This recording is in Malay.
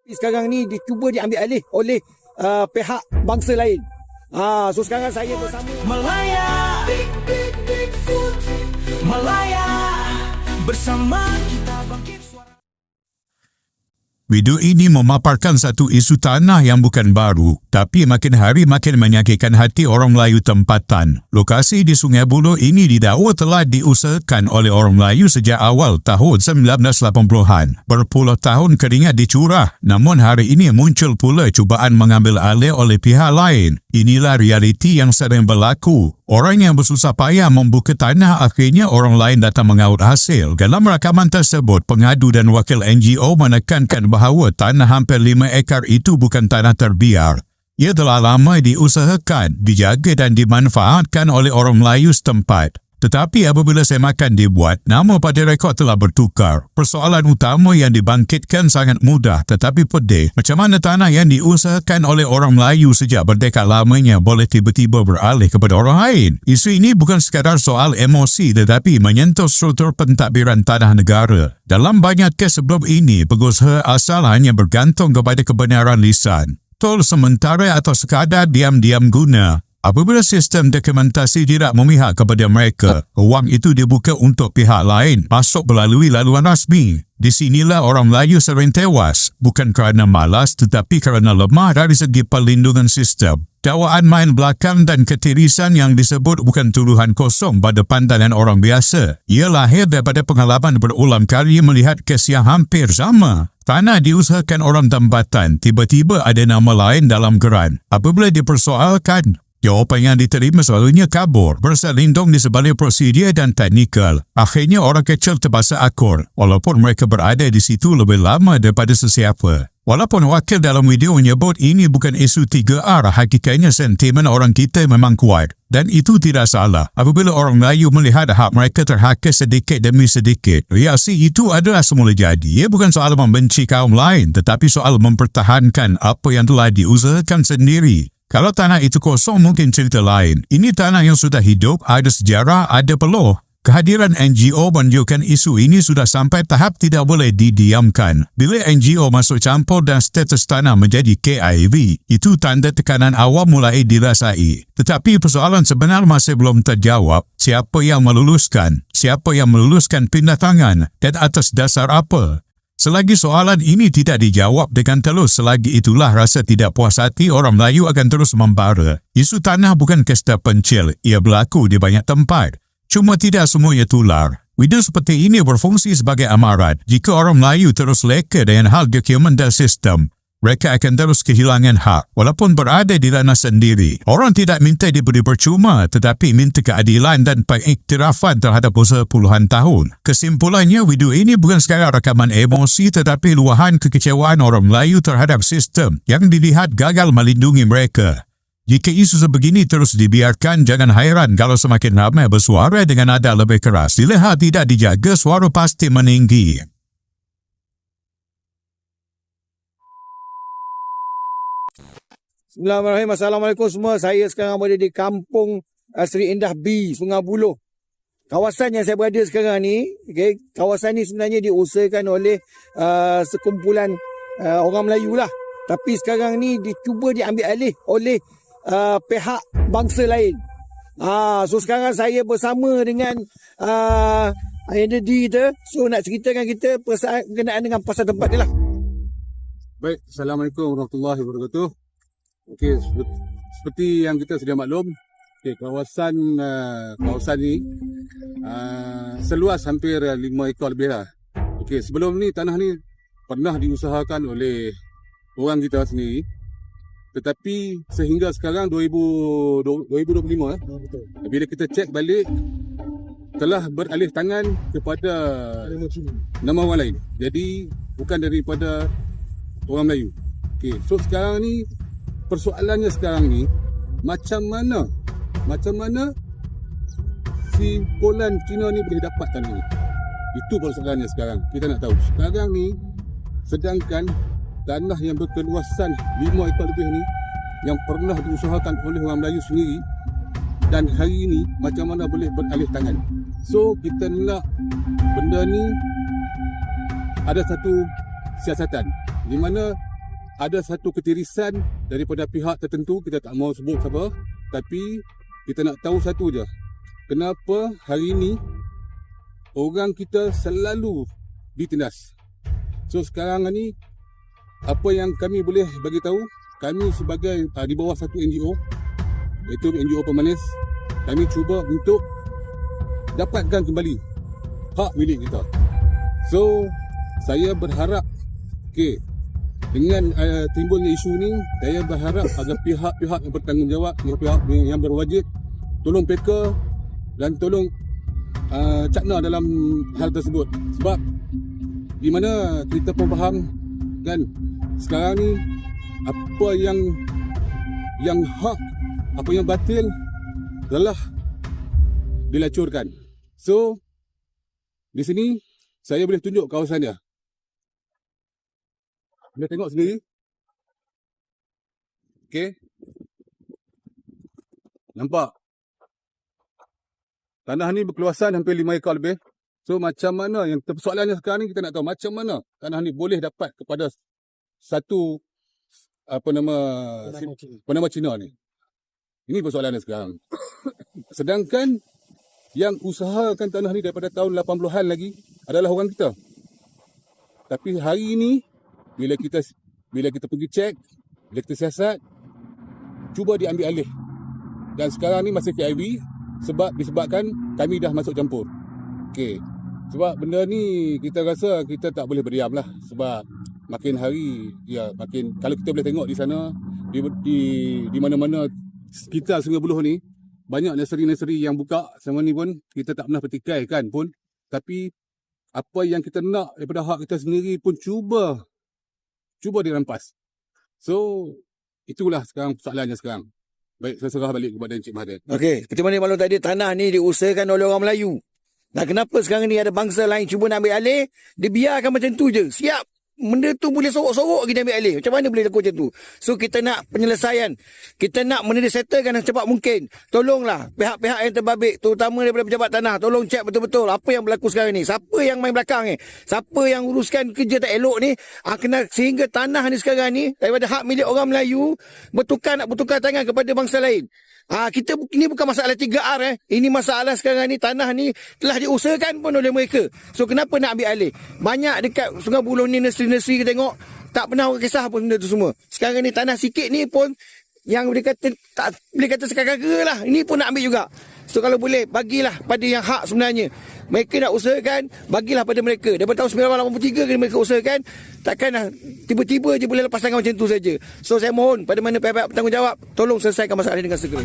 Sekarang ni dicuba diambil alih oleh pihak bangsa lain. So sekarang saya bersama Malaya, Malaya, bersama kita bangkit suara. Video ini memaparkan satu isu tanah yang bukan baru, tapi makin hari makin menyakitkan hati orang Melayu tempatan. Lokasi di Sungai Buloh ini didakwa telah diusahakan oleh orang Melayu sejak awal tahun 1980-an. Berpuluh tahun keringat dicurah, namun hari ini muncul pula cubaan mengambil alih oleh pihak lain. Inilah realiti yang sering berlaku. Orang yang bersusah payah membuka tanah, akhirnya orang lain datang mengaut hasil. Dalam rakaman tersebut, pengadu dan wakil NGO menekankan bahawa tanah hampir 5 ekar itu bukan tanah terbiar. Ia telah lama diusahakan, dijaga dan dimanfaatkan oleh orang Melayu setempat. Tetapi apabila semakan dibuat, nama pada rekod telah bertukar. Persoalan utama yang dibangkitkan sangat mudah tetapi pedih. Macam mana tanah yang diusahakan oleh orang Melayu sejak berdekad lamanya boleh tiba-tiba beralih kepada orang lain? Isu ini bukan sekadar soal emosi tetapi menyentuh struktur pentadbiran tanah negara. Dalam banyak kes sebelum ini, pengusaha asal hanya bergantung kepada kebenaran lisan. Tol sementara atau sekadar diam-diam guna. Apabila sistem dokumentasi tidak memihak kepada mereka, wang itu dibuka untuk pihak lain masuk melalui laluan rasmi. Di sinilah orang Melayu sering tewas, bukan kerana malas tetapi kerana lemah dari segi perlindungan sistem. Dakwaan main belakang dan ketirisan yang disebut bukan tuduhan kosong pada pandangan orang biasa. Ia lahir daripada pengalaman berulang kali melihat kes yang hampir sama. Tanah diusahakan orang tempatan, tiba-tiba ada nama lain dalam geran. Apabila dipersoalkan, jawapan yang diterima selalunya kabur, berselindung di sebalik prosedur dan teknikal. Akhirnya orang kecil terpaksa akur, walaupun mereka berada di situ lebih lama daripada sesiapa. Walaupun wakil dalam video menyebut ini bukan isu 3R, hakikatnya sentimen orang kita memang kuat. Dan itu tidak salah. Apabila orang Melayu melihat hak mereka terhakis sedikit demi sedikit, reaksi itu adalah semula jadi. Ia bukan soal membenci kaum lain, tetapi soal mempertahankan apa yang telah diusahakan sendiri. Kalau tanah itu kosong mungkin cerita lain. Ini tanah yang sudah hidup, ada sejarah, ada peluh. Kehadiran NGO menunjukkan isu ini sudah sampai tahap tidak boleh didiamkan. Bila NGO masuk campur dan status tanah menjadi KIV, itu tanda tekanan awam mulai dirasai. Tetapi persoalan sebenar masih belum terjawab. Siapa yang meluluskan? Siapa yang meluluskan pindah tangan? Dan atas dasar apa? Selagi soalan ini tidak dijawab dengan telus, selagi itulah rasa tidak puas hati orang Melayu akan terus membara. Isu tanah bukan kes terpencil, ia berlaku di banyak tempat. Cuma tidak semuanya tular. Video seperti ini berfungsi sebagai amaran. Jika orang Melayu terus leka dengan hal dokumen dan sistem, mereka akan terus kehilangan hak, walaupun berada di ranah sendiri. Orang tidak minta diberi percuma, tetapi minta keadilan dan pengiktirafan terhadap usaha puluhan tahun. Kesimpulannya, video ini bukan sekadar rakaman emosi, tetapi luahan kekecewaan orang Melayu terhadap sistem yang dilihat gagal melindungi mereka. Jika isu sebegini terus dibiarkan, jangan hairan kalau semakin ramai bersuara dengan nada lebih keras. Bila hal tidak dijaga, suara pasti meninggi. Bismillahirrahmanirrahim. Assalamualaikum semua. Saya sekarang berada di kampung Seri Indah B, Sungai Buloh. Kawasan yang saya berada sekarang ni, okay, kawasan ni sebenarnya diusahakan oleh sekumpulan orang Melayu lah. Tapi sekarang ni dicuba diambil alih oleh pihak bangsa lain. So sekarang saya bersama dengan Ayanda D kita. So nak ceritakan kita perasaan berkenaan dengan pasal tempat ni lah. Baik, Assalamualaikum warahmatullahi wabarakatuh. Okey, seperti yang kita sudah maklum, kawasan ni seluas hampir 5 ekar lebih lah. Okey, sebelum ni tanah ni pernah diusahakan oleh orang kita sendiri. Tetapi sehingga sekarang 2025 bila kita cek balik, telah beralih tangan kepada nama orang lain. Jadi bukan daripada orang Melayu. Okey, so sekarang ni persoalannya sekarang ni macam mana si Polan Cina ni boleh dapat tanah ni. Itu persoalannya sekarang. Kita nak tahu. Sekarang ni sedangkan tanah yang berkeluasan 5 ekar lebih ni yang pernah diusahakan oleh orang Melayu sendiri, dan hari ini macam mana boleh beralih tangan. So kita nak benda ni ada satu siasatan di mana ada satu ketirisan daripada pihak tertentu, kita tak mau sebut siapa, tapi kita nak tahu satu je. Kenapa hari ini orang kita selalu ditindas? So sekarang ni apa yang kami boleh bagi tahu, kami sebagai di bawah satu NGO, iaitu NGO Pemanis, kami cuba untuk dapatkan kembali hak milik kita. So saya berharap dengan timbulnya isu ni, saya berharap agar pihak-pihak yang bertanggungjawab, pihak-pihak yang berwajib tolong peka dan tolong cakna dalam hal tersebut. Sebab di mana kita pun faham kan, sekarang ni apa yang hak, apa yang batil telah dilacurkan. So di sini saya boleh tunjuk kawasan dia. Boleh tengok sendiri. Okey. Nampak? Tanah ni berkeluasan hampir 5 ekar lebih. So macam mana, yang persoalannya sekarang ni kita nak tahu macam mana tanah ni boleh dapat kepada satu penama Cina ni. Ini persoalannya sekarang. Sedangkan yang usahakan tanah ni daripada tahun 80-an lagi adalah orang kita. Tapi hari ini bila kita pergi cek, bila kita siasat, cuba diambil alih. Dan sekarang ni masih KIV disebabkan kami dah masuk campur. Okey. Sebab benda ni kita rasa kita tak boleh berdiam lah. Sebab makin hari, makin, kalau kita boleh tengok di sana, di mana-mana sekitar Sungai Buloh ni, banyak nursery-nursery yang buka sama ni pun kita tak pernah petikaikan pun. Tapi apa yang kita nak daripada hak kita sendiri pun cuba dirampas. So itulah sekarang persoalannya sekarang. Baik, saya serah balik kepada Encik Mahathir. Okey, seperti mana maklum tadi, tanah ni diusahakan oleh orang Melayu. Nah, kenapa sekarang ni ada bangsa lain cuba nak ambil alih, dibiarkan macam tu je. Siap. Benda tu boleh sorok-sorok kita ambil alih. Macam mana boleh lakukan macam tu? So kita nak penyelesaian. Kita nak benda disettlekan secepat mungkin. Tolonglah pihak-pihak yang terbabit, terutama daripada pejabat tanah, tolong cek betul-betul apa yang berlaku sekarang ni. Siapa yang main belakang ni? Siapa yang uruskan kerja tak elok ni? Kena sehingga tanah ni sekarang ni daripada hak milik orang Melayu nak bertukar tangan kepada bangsa lain. Kita ini bukan masalah 3R. Ini masalah sekarang ni, tanah ni telah diusahakan pun oleh mereka. So kenapa nak ambil alih? Banyak dekat Sungai Buloh ni, nursery-nursery kita tengok, tak pernah orang kisah pun benda tu semua. Sekarang ni tanah sikit ni pun yang boleh kata tak boleh kata sekagak lah. Ini pun nak ambil juga. So kalau boleh, bagilah pada yang hak sebenarnya. Mereka nak usahakan, bagilah pada mereka. Daripada tahun 1983 kan mereka usahakan. Takkanlah tiba-tiba je boleh lepas tangan macam tu saja. So saya mohon pada mana pihak-pihak bertanggungjawab, tolong selesaikan masalah ini dengan segera.